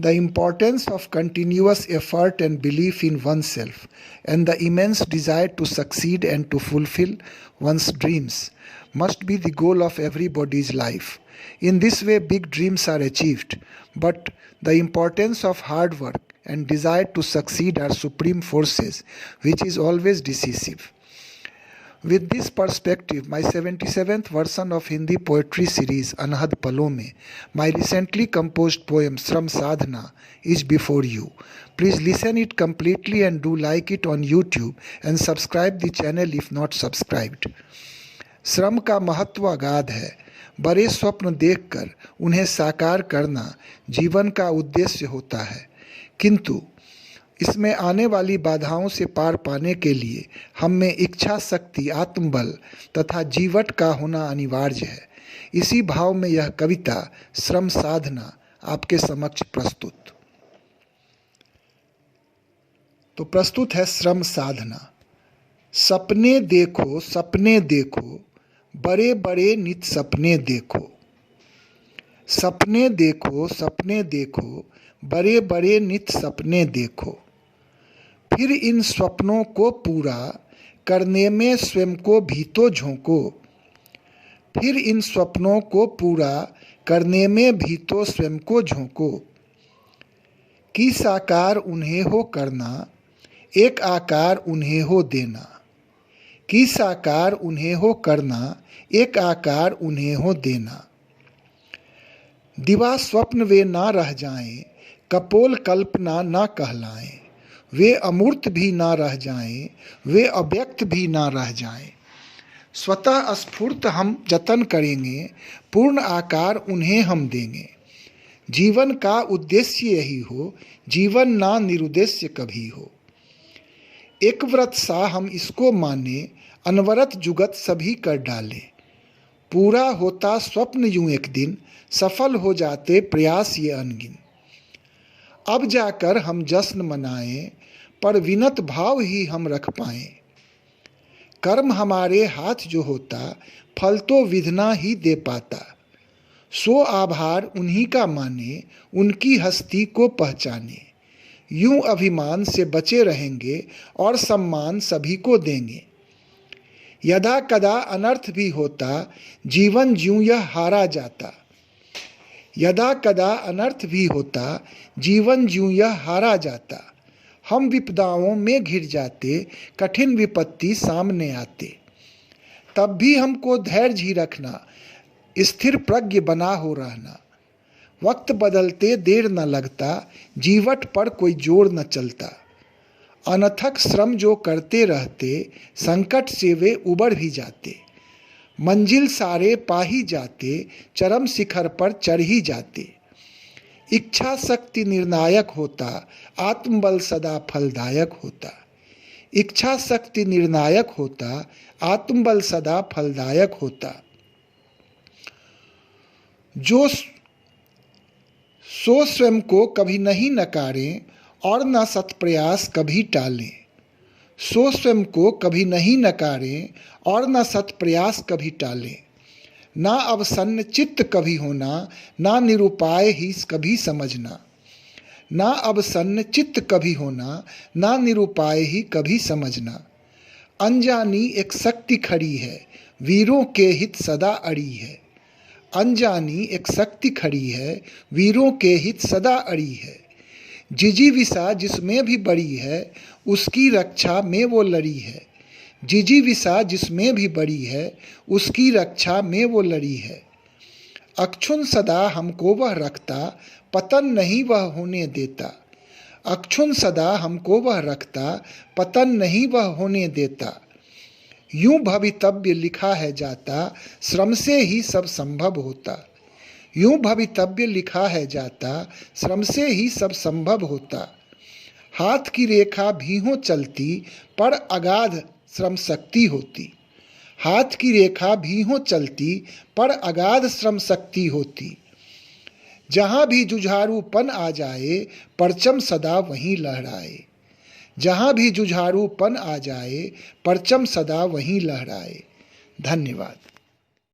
The importance of continuous effort and belief in oneself, and the immense desire to succeed and to fulfill one's dreams must be the goal of everybody's life. In this way, big dreams are achieved, but the importance of hard work and desire to succeed are supreme forces, which is always decisive. With this perspective, my 77th version of Hindi poetry series Anhad Palon mein, my recently composed poem Shram Sadhana is before you. Please listen it completely and do like it on YouTube and subscribe the channel if not subscribed. श्रम का महत्व अगाध है, बड़े स्वप्न देखकर उन्हें साकार करना जीवन का उद्देश्य होता है, किंतु इसमें आने वाली बाधाओं से पार पाने के लिए हम में इच्छा शक्ति, आत्मबल तथा जीवट का होना अनिवार्य है। इसी भाव में यह कविता श्रम साधना आपके समक्ष प्रस्तुत। तो प्रस्तुत है श्रम साधना। सपने देखो, बड़े बड़े नित सपने देखो। सपने देखो, बड़े बड़े नित सपने देखो। फिर इन सपनों को पूरा करने में स्वयं को भी तो झोंको। फिर इन सपनों को पूरा करने में भी तो स्वयं को झोंको। कि साकार उन्हें हो करना, एक आकार उन्हें हो देना। कि साकार उन्हें हो करना, एक आकार उन्हें हो देना। दिवा स्वप्न वे ना रह जाएं, कपोल कल्पना ना कहलाएं। वे अमूर्त भी ना रह जाएं, वे अव्यक्त भी ना रह जाएं। स्वतः स्फूर्त हम जतन करेंगे, पूर्ण आकार उन्हें हम देंगे। जीवन का उद्देश्य यही हो, जीवन ना निरुद्देश्य कभी हो। एक व्रत सा हम इसको माने, अनवरत जुगत सभी कर डाले। पूरा होता स्वप्न यूं एक दिन, सफल हो जाते प्रयास ये अनगिन। अब जाकर हम जश्न मनाएं, पर विनत भाव ही हम रख पाएं। कर्म हमारे हाथ जो होता, फल तो विधना ही दे पाता। सो आभार उन्हीं का माने, उनकी हस्ती को पहचाने। यूं अभिमान से बचे रहेंगे और सम्मान सभी को देंगे। यदा कदा अनर्थ भी होता, जीवन ज्यों यह हारा जाता। यदा कदा अनर्थ भी होता, जीवन ज्यों यह हारा जाता। हम विपदाओं में घिर जाते, कठिन विपत्ति सामने आते। तब भी हमको धैर्य ही रखना, स्थिर प्रज्ञ बना हो रहना। वक्त बदलते देर न लगता, जीवट पर कोई जोर न चलता। अनथक श्रम जो करते रहते, संकट से वे उबर भी जाते। मंजिल सारे पा ही जाते, चरम शिखर पर चढ़ ही जाते। इच्छा शक्ति निर्णायक होता, आत्मबल सदा फलदायक होता। इच्छा शक्ति निर्णायक होता, आत्मबल सदा फलदायक होता। जो सो स्वयं को कभी नहीं नकारें और न सत्प्रयास कभी टालें। सो स्वयं को कभी नहीं नकारें और न सत्प्रयास कभी टालें। ना अवसन्न चित्त कभी होना, ना निरुपाय ही कभी समझना। ना अवसन्न चित्त कभी होना, ना निरुपाय ही कभी समझना। अनजानी एक शक्ति खड़ी है, वीरों के हित सदा अड़ी है। अनजानी एक शक्ति खड़ी है, वीरों के हित सदा अड़ी है। जिजीविषा जिसमें भी बड़ी है, उसकी रक्षा में वो लड़ी है। जिजीविषा जिसमें भी बड़ी है, उसकी रक्षा में वो लड़ी है। अक्षुण सदा हमको वह रखता, पतन नहीं वह होने देता। अक्षुण सदा हमको वह रखता, पतन नहीं वह होने देता। यूं भवितव्य लिखा है जाता, श्रम से ही सब संभव होता। यूं भवितव्य लिखा है जाता, श्रम से ही सब संभव होता। हाथ की रेखा भी हो चलती, पर अगाध श्रम शक्ति होती। हाथ की रेखा भी हो चलती, पर अगाध श्रम शक्ति होती। जहाँ भी जुझारूपन आ जाए, परचम सदा वहीं लहराए। जहाँ भी जुझारूपन आ जाए, परचम सदा वहीं लहराए। धन्यवाद।